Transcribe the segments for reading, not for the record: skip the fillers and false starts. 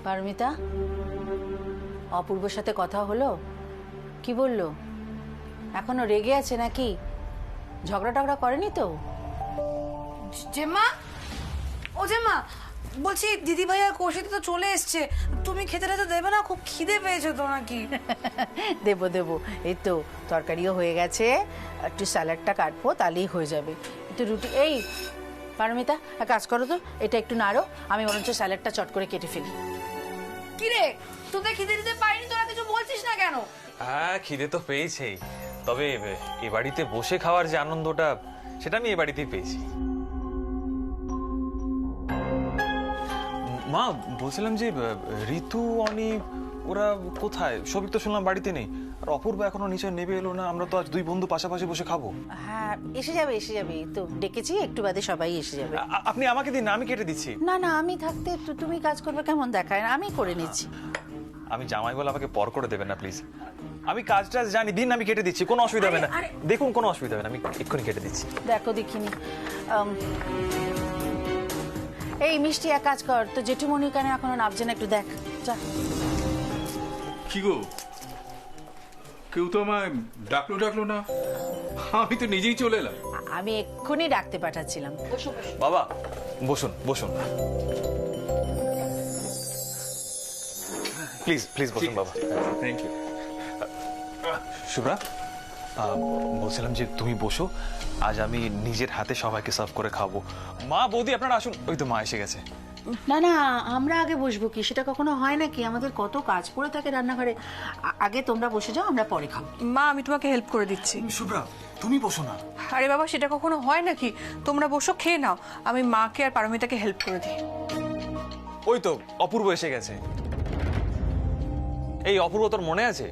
পারমিতা, অপূর্বর সাথে কথা হলো? কি বললো? এখনো রেগে আছে নাকি? ঝগড়া টগড়া করেনি তো? জেম্মা, ও জেম্মা, বলছি দিদি ভাই আর কৌশিক তো চলে এসছে, তুমি খেতে টেতে দেবে না? খুব খিদে পেয়েছে তো নাকি? দেবো দেবো, এই তো তরকারিও হয়ে গেছে, একটু স্যালাডটা কাটবো তাহলেই হয়ে যাবে। একটু রুটি। এই পারমিতা, এক কাজ করো তো, এটা একটু নাড়ো, আমি বরঞ্চ স্যালাডটা চট করে কেটে ফেলি। কি রে, তোদের খিদে দিতে পারিনি? তোরা কিছু বলছিস না কেন? হ্যাঁ, খিদে তো পেয়েছেই, তবে এ বাড়িতে বসে খাওয়ার যে আনন্দটা, সেটা আমি এ বাড়িতেই পেয়েছি। মা, বলছিলাম যে ঋতু, অনি ওরা কোথায়? সবিক তো শুনলাম বাড়িতে নেই, আর অপূর্ব এখনো নিচে নেবে এলো না। আমরা তো আজ দুই বন্ধু পাশাপাশি বসে খাবো। হ্যাঁ, এসে যাবে এসে যাবে, তো ডেকেছি, একটু বাদে সবাই এসে যাবে। আপনি আমাকে দিন, আমি কেটে দিচ্ছি। না না, আমি থাকতে তুমি কাজ করবে কেমন দেখায় না, আমি করে নিচ্ছি। আমি জামাই বলে আমাকে পর করে দেবেন না প্লিজ। আমি কাজটা জানি, দিন আমি কেটে দিচ্ছি, কোনো অসুবিধা হবে না। দেখুন, কোনো অসুবিধা হবে না, আমি এক্ষুনি কেটে দিচ্ছি। দেখো দেখিনি। এই মিষ্টি, এক কাজ কর, তো জেঠুমণি কেন এখনো নামছে না, একটু দেখ যা। কি গো, কেউ তো আমায় ডাকলো না, আমি তো নিজেই চলে এলাম। আমি এক্ষুনি ডাকতে পাঠাচ্ছিলাম। বাবা, বসুন বসুন, প্লিজ প্লিজ বসুন বাবা। Thank you. শুভ্রা, বলছিলাম যে তুমি বসো, আজ আমি নিজের হাতে সবাইকে সার্ভ করে খাবো। মা, বৌদি আপনারা আসুন। ওই তো মা এসে গেছে। না না, আমরা আগে বসবো কি? সেটা কখনো হয় নাকি? আমাদের কত কাজ পড়ে থাকে রান্নাঘরে। আগে তোমরা বসে যাও, আমরা পরে খাবো। মা, আমি তোমাকে হেল্প করে দিচ্ছি। শুভ্রা, তুমি বসো না। আরে বাবা, সেটা কখনো হয় নাকি? তোমরা বসো, খেয়ে নাও, আমি মাকে আর পারমিতাকে হেল্প করে দিই। ওই তো অপূর্ব এসে গেছে। এই অপূর্ব, তোর মনে আছে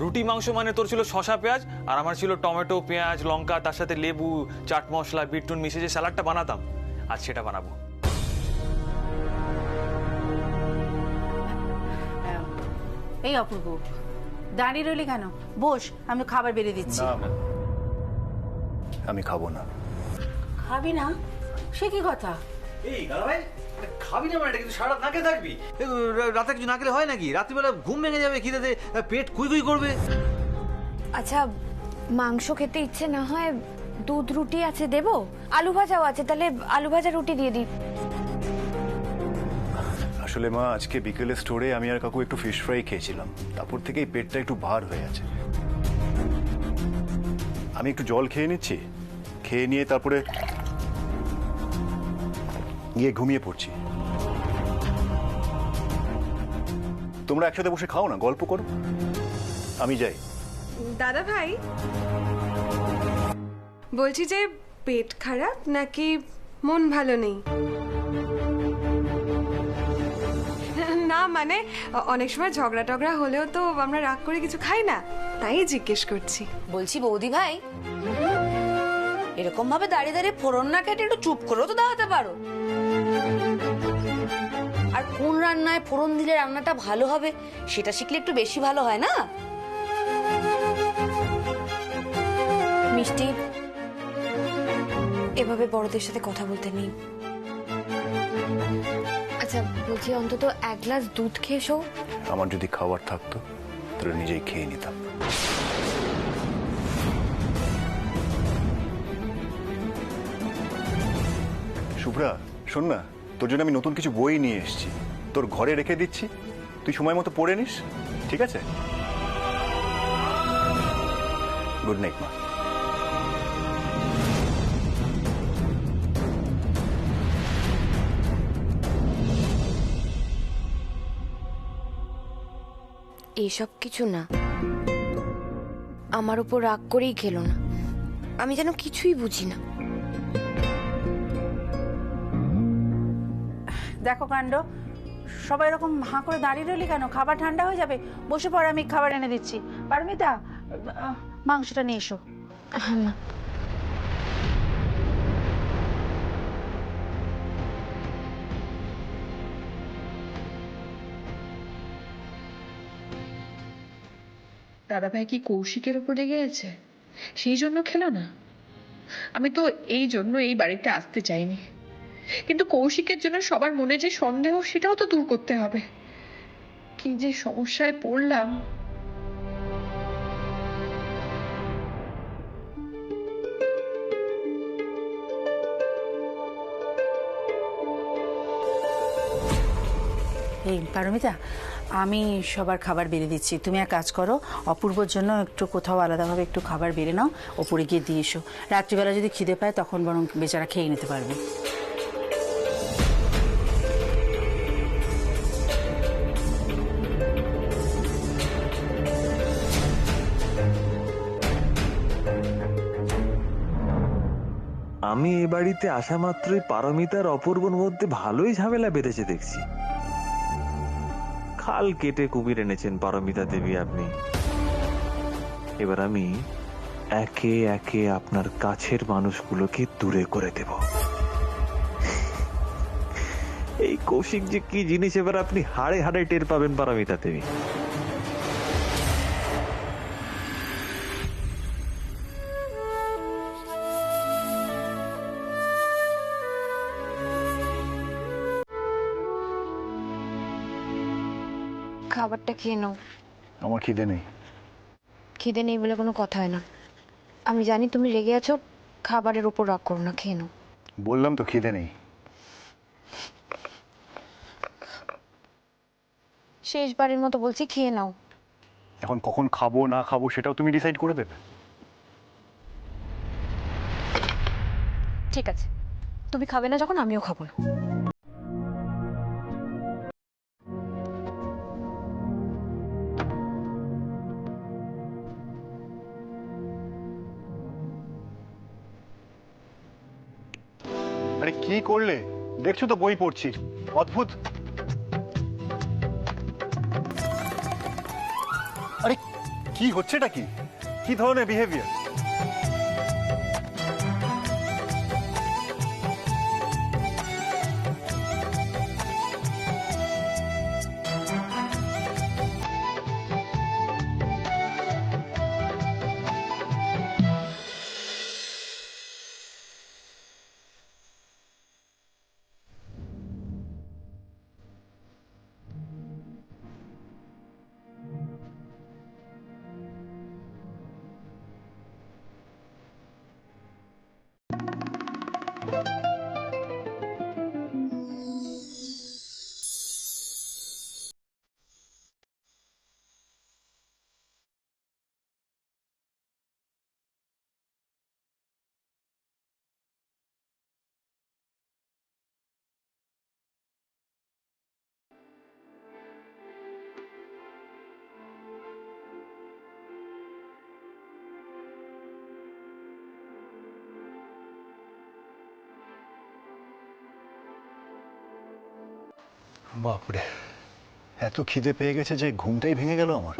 রুটি মাংস মানে তোর ছিল শসা পেঁয়াজ, আর আমার ছিল টমেটো পেঁয়াজ লঙ্কা, তার সাথে লেবু, চাট মশলা, বিটনুন মিশিয়ে যে স্যালাডটা বানাতাম, আজ সেটা বানাবো। এই অপূর্ব, দাঁড়িয়ে রইলি কেন? বস, আমি খাবার বেড়ে দিচ্ছি। আমি খাবো না। খাবি না? সে কি কথা? এই দাদা ভাই, খাবি না মানে এটা কিন্তু সারা রাত না খেয়ে থাকবি? রাতে কিছু না খেলে হয় নাকি? রাত্রিবেলা ঘুম ভেঙে যাবে, খিদেতে পেট কুই কুই করবে। আচ্ছা, মাংস খেতে ইচ্ছে না হয় দুধ রুটি আছে দেবো, আলু ভাজাও আছে, তাহলে আলু ভাজা রুটি দিয়ে দিই। আসলে মা, আজকে বিকেলে স্টোরে আমি আর কাকু একটু ফিশ ফ্রাই খেয়েছিলাম, তারপর থেকেই পেটটা একটু ভার হয়ে আছে। আমি একটু জল খেয়ে নিচ্ছি, খেয়ে নিয়ে তারপরে গিয়ে ঘুমিয়ে পড়ছি। তোমরা একসাথে বসে খাও না, গল্প করো, আমি যাই। দাদা ভাই, বলছি যে পেট খারাপ নাকি মন ভালো নেই? না মানে অনেক সময় ঝগড়া টগড়া হলেও তো আমরা রাগ করে কিছু খাই না, তাই জিজ্ঞেস করছি। বলছি বৌদি ভাই, এরকম ভাবে দাঁড়িয়ে দাঁড়িয়ে ফোড়ন না কেটে একটু চুপ করেও তো দাঁড়াতে পারো। আর কোন রান্নায় ফোড়ন দিলে রান্নাটা ভালো হবে সেটা শিখলে একটু বেশি ভালো হয় না? মিষ্টি, এভাবে বড়দের সাথে কথা বলতে নেই। আচ্ছা বলছি, অন্তত এক গ্লাস দুধ খেয়ে এসো। আমার যদি খাবার থাকতো তাহলে নিজেই খেয়ে নিতাম। শুভ্রা, শোন না, তোর জন্য আমি নতুন কিছু বই নিয়ে এসেছি, তোর ঘরে রেখে দিচ্ছি, তুই সময় মতো পড়ে নিস, ঠিক আছে? গুড নাইট মা। এইসব কিছু না, আমার উপর রাগ করেই খেলো না, আমি যেন কিছুই বুঝি না। দেখো কাণ্ড, সবাই এরকম হাঁ করে দাঁড়িয়ে রইলি কেন? খাবার ঠান্ডা হয়ে যাবে, বসে পড়, আমি খাবার এনে দিচ্ছি। পারমিতা, মাংসটা নিয়ে এসো। হ্যাঁ মা। দাদাভাই কি কৌশিকের উপর রেগে আছে? সেই জন্য খেলো না? আমি তো এই জন্য এই বাড়িতে আসতে চাইনি, কিন্তু কৌশিকের জন্য সবার মনে যে সন্দেহ, সেটাও তো দূর করতে হবে। কি যে সমস্যায় পড়লাম। এই পারমিতা, আমি সবার খাবার বেড়ে দিচ্ছি, তুমি এক কাজ করো, অপূর্বর জন্য একটু কোথাও আলাদাভাবে একটু খাবার বেড়ে নাও, ওপরে গিয়ে দিয়ে এসো। রাত্রিবেলা যদি খিদে পায় তখন বরং বেচারা খেয়ে নিতে পারবে। আমি এ বাড়িতে আসা মাত্রই পারমিতার অপূর্বর মধ্যে ভালোই ঝামেলা বেঁধেছে দেখছি। খাল কেটে কুমির এনেছেন পারমিতা দেবী আপনি। এবার আমি একে একে আপনার কাছের মানুষগুলোকে দূরে করে দেব। এই কৌশিক যে কি জিনিস এবার আপনি হাড়ে হাড়ে টের পাবেন পারমিতা দেবী। খাবারটা খেয়ে নাও। আমার খিদে নেই। খিদে নেই বলে কোনো কথা হয় না। আমি জানি তুমি রেগে আছো, খাবারের ওপর রাগ করো না, খেয়ে নাও। বললাম তো খিদে নেই। শেষবারের মতো বলছি, খেয়ে নাও। এখন কখন খাবো না খাবো সেটাও তুমি ডিসাইড করে দেবে। ঠিক আছে, তুমি খাবে না যখন আমিও খাবো না। আরে কি করলে? দেখছো তো বই পড়ছি। অদ্ভুত। আরে কি হচ্ছেটা কি? কি ধরনের বিহেভিয়ার? বাপরে, এত খিদে পেয়ে গেছে যে ঘুমটাই ভেঙে গেল আমার।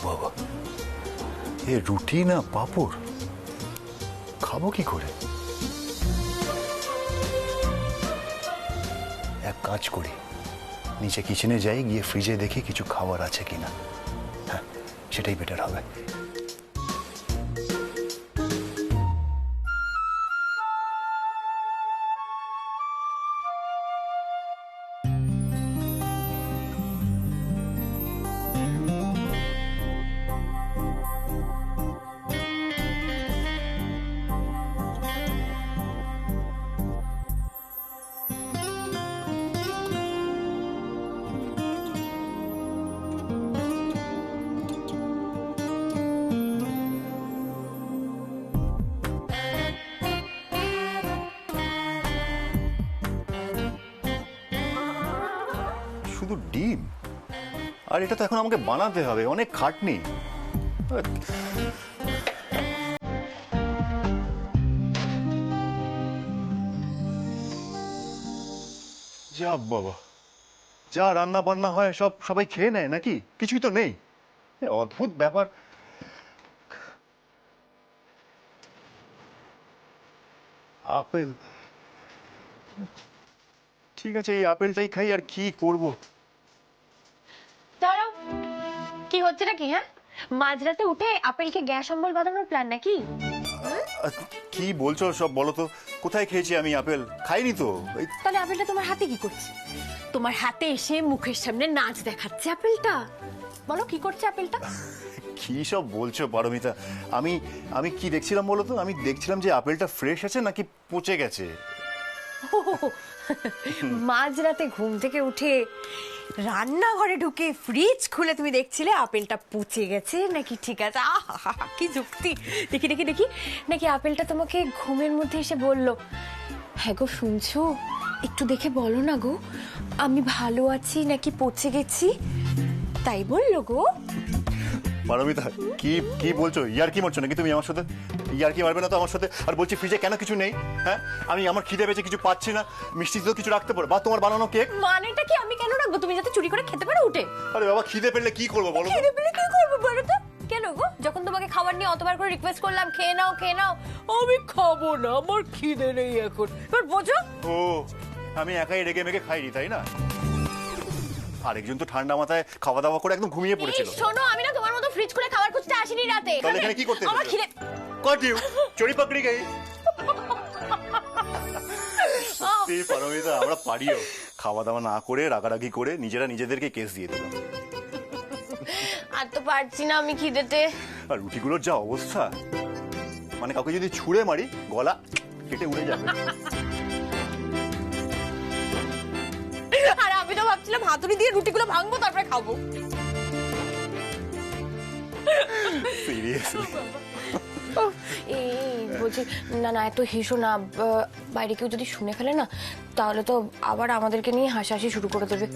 বাবা, এ রুটি না পাঁপড়, খাবো কি করে? এক কাজ করি, নিচে কিচেনে যাই, গিয়ে ফ্রিজে দেখি কিছু খাবার আছে কিনা। হ্যাঁ, সেটাই বেটার হবে। শুধু ডিম, আর এটা তো এখন আমাকে বানাতে হবে, অনেক খাটনি। যা বাবা, যা রান্না বান্না হয় সব সবাই খেয়ে নেয় নাকি? কিছুই তো নেই, অদ্ভুত ব্যাপার। আপেল, ঠিক আছে এই আপেলটাই খাই, আর কি করব। দাঁড়াও, কি হচ্ছে নাকি? হ্যাঁ, মাঝরাতে উঠে আপেলকে গ্যাস অম্বল বাঁধানোর প্ল্যান নাকি? কি বলছো সব, বলো তো? কোথায় খেয়েছি আমি আপেল? খাইনি তো। তাহলে আপেলটা তোমার হাতে কি করছে? তোমার হাতে এসে মুখের সামনে নাচ দেখাচ্ছে আপেলটা। বলো কি করছে আপেলটা? কি সব বলছো পারমিতা? আমি আমি কি দেখছিলাম বলো তো? আমি দেখছিলাম যে আপেলটা ফ্রেশ আছে নাকি পচে গেছে। মাঝরাতে ঘুম থেকে উঠে রান্নাঘরে ঢুকে ফ্রিজ খুলে তুমি দেখছিলে আপেলটা পচে গেছে নাকি ঠিক আছে? আহা, কি যুক্তি! দেখি দেখি দেখি, নাকি আপেলটা তোমাকে ঘুমের মধ্যে এসে বলল, হ্যাঁ গো শুনছো, একটু দেখে বলো না গো আমি ভালো আছি নাকি পচে গেছি, তাই বললো গো? পারমিতা কি কি বলছো? ইয়ার কি মারছো নাকি তুমি আমার সাথে? ইয়ার কি মারবে না তো আমার সাথে? আর বলছি ফ্রিজে কেন কিছু নেই? হ্যাঁ, আমি আমার খিদে পেয়েছে, কিছু পাচ্ছি না, মিষ্টি তো কিছু রাখতে পারো, বা তোমার বানানো কেক। মানেটা কি আমি কেন রাখবো? তুমি যাতে চুরি করে খেতে পারো উঠে। আরে বাবা, খিদে পেলে কি করবো বলো? খেতে পেলে কি করবো বলো তো? কেন গো, যখন তোমাকে খাবার নিয়ে অতবার করে রিকোয়েস্ট করলাম খেয়ে নাও খেয়ে নাও, আমি খাবো না, আমার খিদে নেই এখন, এবার বোঝো? ও, আমি একাই রেগে মেগে খাইনি তাই না? আরেকজন তো ঠান্ডা মাথায় খাওয়া দাওয়া করে একদম ঘুমিয়ে পড়েছিল। শোনো, আমি না তোমার মতো ফ্রিজ খুলে খাবার খুঁজতে আসিনি রাতে। তাহলে এখানে কি করতে আমার এসেছো? খিদে কট ইউ চড়ি পাকড়ি গই। সত্যি পারমিতা, আমরা পারিও খাওয়া দাওয়া না করে রাগারাগি করে নিজেরা নিজেদেরকে কেস দিয়ে দিলাম। আর তো পারছি না আমি খিদেতে। আর রুটিগুলোর যা অবস্থা, মানে কাউকে যদি ছুঁড়ে মারি গলা কেটে উড়ে যাবে। আর আমি তো ভাবছিলাম হাতুড়ি দিয়ে রুটিগুলো ভাঙবো তারপরে খাবো। সিরিয়াসলি? এই বলছি, না না এত হেসো না, বাইরে কেউ যদি শুনে ফেলে না তাহলে তো আবার আমাদেরকে নিয়ে হাসাহাসি শুরু করে দেবে।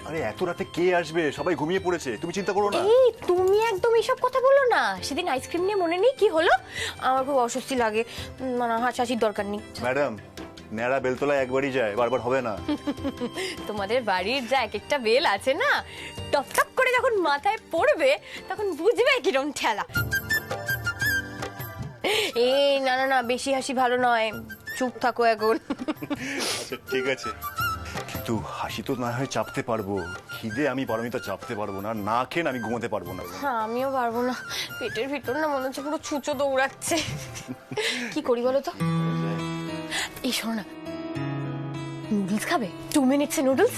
আরে এত রাতে কে আসবে? সবাই ঘুমিয়ে পড়েছে, তুমি চিন্তা করো না। এই তুমি একদম এইসব কথা বলো না। সেদিন আইসক্রিম নিয়ে মনে নেই কি হলো? আমার খুব অস্বস্তি লাগে, মানে হাসাহাসির দরকার নেই। ম্যাডাম, ন্যাড়া বেলতলা একবারই যায়, বারবার হবে না। তোমাদের বাড়ির যা এক একটা বেল আছে না, টপ টপ করে যখন মাথায় পড়বে তখন বুঝবে কিরম ঠেলা। এই না না না, বেশি হাসি ভালো নয়, চুপ থাকো এখন। আচ্ছা ঠিক আছে, কিন্তু হাসি তো না হয় চাপতে পারবো, খিদে আমি পারমিতা চাপতে পারবো না, না খেয়ে আমি ঘুমোতে পারবো না। হ্যাঁ আমিও পারবো না, পেটের ভিতর না মনে হচ্ছে পুরো ছুঁচো দৌড়াচ্ছে। কি করি বলো তো? এই শোনো না, নুডলস খাবে? 2 মিনিটস নুডলস।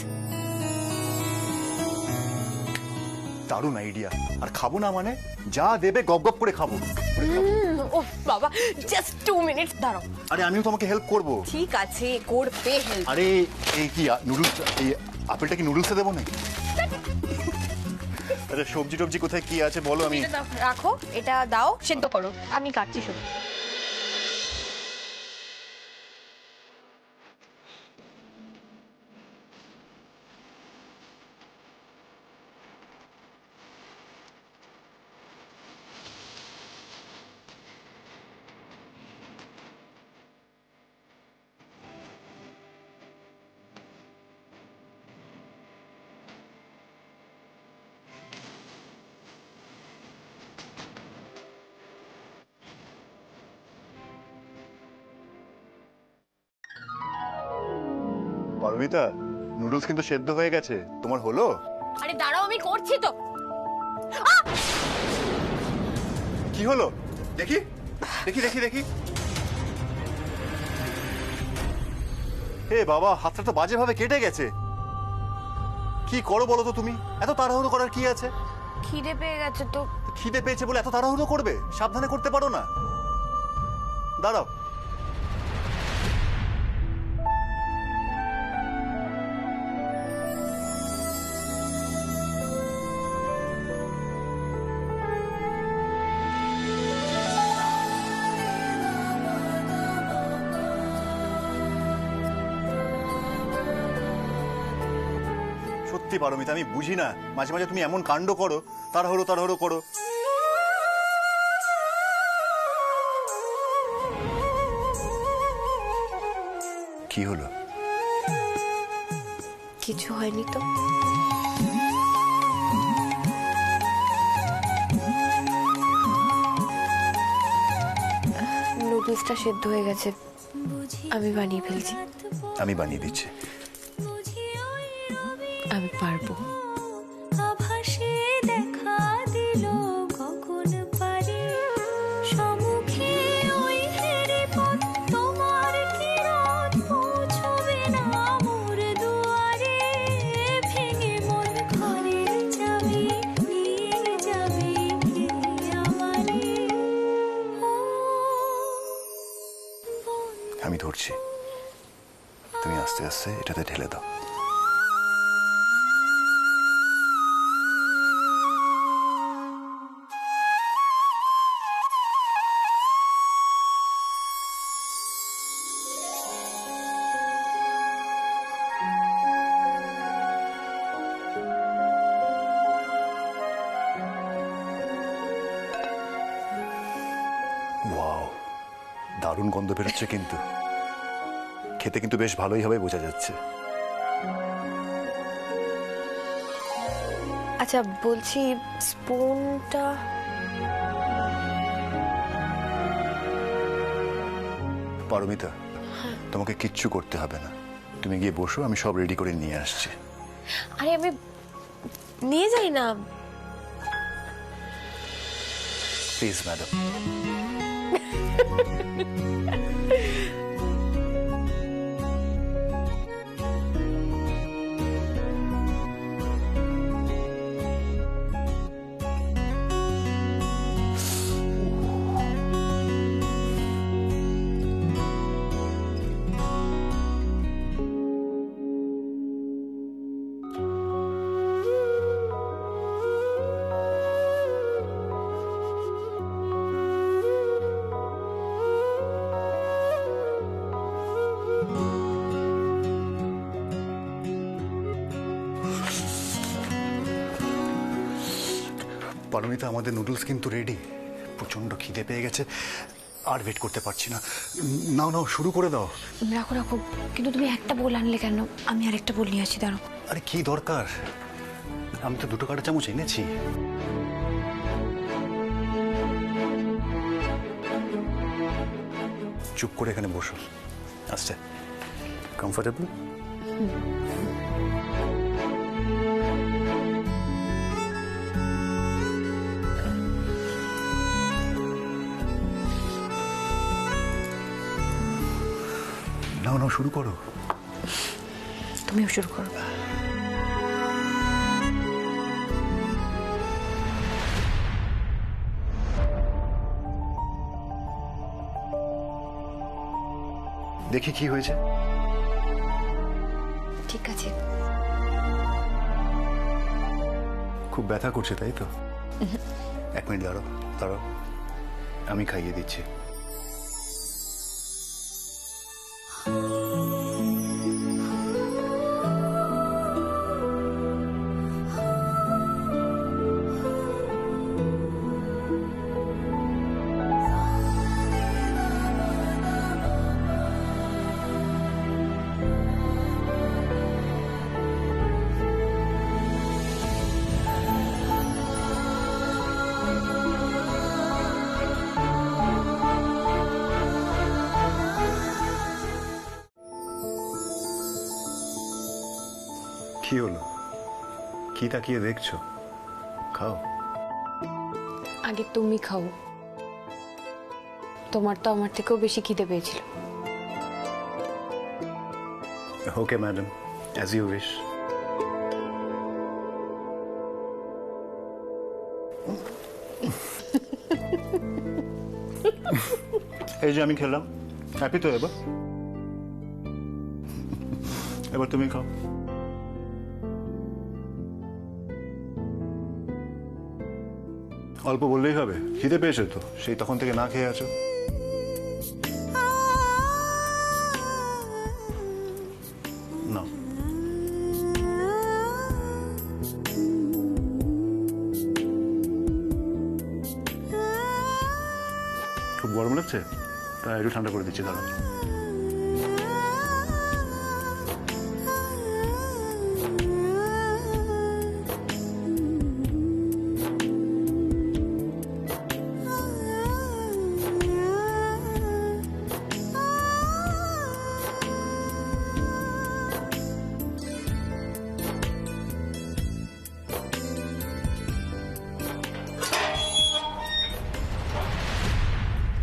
দারুণ আইডিয়া। আর খাবো না মানে? যা দেবে গপ গপ করে খাবো। ও বাবা, জাস্ট 2 মিনিটস দাঁড়াও। আরে আমিও তোমাকে হেল্প করবো। ঠিক আছে, করবে হেল্প। আরে এই কি নুডলস, এই আপেলটা কি নুডলসে দেবো নাকি? আচ্ছা সবজি টবজি কোথায় কি আছে বলো, আমি রাখো, এটা দাও সেদ্ধ করো, আমি কাটছি শুধু। পারমিতা, নুডলস কিন্তু সেদ্ধ হয়ে গেছে, তোমার হলো? আরে দাঁড়াও, আমি করছি তো। কি হলো দেখি দেখি দেখি দেখি। হে বাবা, হাতটা তো বাজে ভাবে কেটে গেছে। কি করো বলো তো তুমি? এত তাড়াহুড়ো করার কি আছে? খিদে পেয়ে গেছে তো। খিদে পেয়েছে বলে এত তাড়াহুড়ো করবে? সাবধানে করতে পারো না? দাঁড়াও। সত্যি পারমিতা, আমি বুঝি না, মাঝে মাঝে তুমি এমন কাণ্ড করো, তাড়াহুড়ো তাড়াহুড়ো করো। কি হলো? কিছু হয়নি তো। নুডলসটা সেদ্ধ হয়ে গেছে, আমি বানিয়ে ফেলছি। আমি বানিয়ে দিচ্ছি। আমি পারবো। আমি ধরছি, তুমি আস্তে আস্তে এটাতে ঢেলে দাও। ওয়াও, দারুণ গন্ধ বেরোচ্ছে, কিন্তু খেতে কিন্তু বেশ ভালোই হবে বোঝা যাচ্ছে। আচ্ছা বলছি, স্পুনটা? পারমিতা, তোমাকে কিচ্ছু করতে হবে না, তুমি গিয়ে বসো, আমি সব রেডি করে নিয়ে আসছি। আরে আমি নিয়ে যাই না। Please madam. পারমিতা, আমাদের নুডলস কিন্তু রেডি। প্রচন্ড খিদে পেয়ে গেছে, আর ওয়েট করতে পারছি না। নাও নাও, শুরু করে দাও। রাখো রাখো, কিন্তু তুমি একটা বোল আনলে কেন? আমি আরেকটা বোল নিয়ে আসি, দাঁড়াও। আরে কি দরকার, আমি তো 2টো কাঁটা চামচ এনেছি। চুপ করে এখানে বসো, আস্তে। কমফোর্টেবল? নাও নাও, শুরু করো। তুমিও শুরু করো। দেখি কি হয়েছে। ঠিক আছে। খুব ব্যথা করছে তাই তো? 1 মিনিট দাঁড়াও দাঁড়াও, আমি খাইয়ে দিচ্ছি। কি হলো, কি তাকিয়ে দেখছো? খাও। আগে তুমি খাও, তোমার তো আমার থেকেও বেশি খিদে পেয়েছিল। Okay madam, as you wish. এই যে আমি খেলাম, হ্যাপি তো? এবার তুমি খাও। অল্প বললেই হবে, খিদে পেয়েছো তো, সেই তখন থেকে না খেয়ে আছো। নাও। গরম লাগছে? একটু ঠান্ডা করে দিচ্ছি, দাঁড়ান।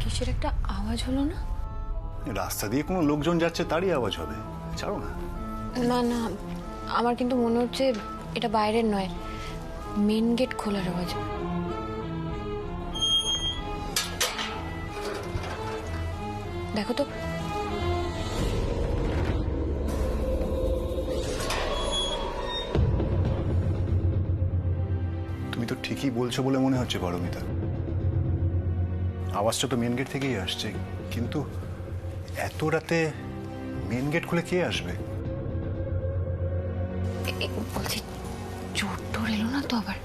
কিসের একটা আওয়াজ হলো না? রাস্তা দিয়ে কোনো লোকজন যাচ্ছে, তারই আওয়াজ হবে। ছাড়ো না। না না, আমার কিন্তু মনে হচ্ছে এটা বাইরের নয়, মেন গেট খোলার আওয়াজ। দেখো তো। তুমি তো ঠিকই বলছো বলে মনে হচ্ছে পারমিতা। আওয়াজটা তো মেন গেট থেকেই আসছে, কিন্তু এত রাতে মেন গেট খুলে কে আসবে? বলছি চোর টোর এলো না তো আবার?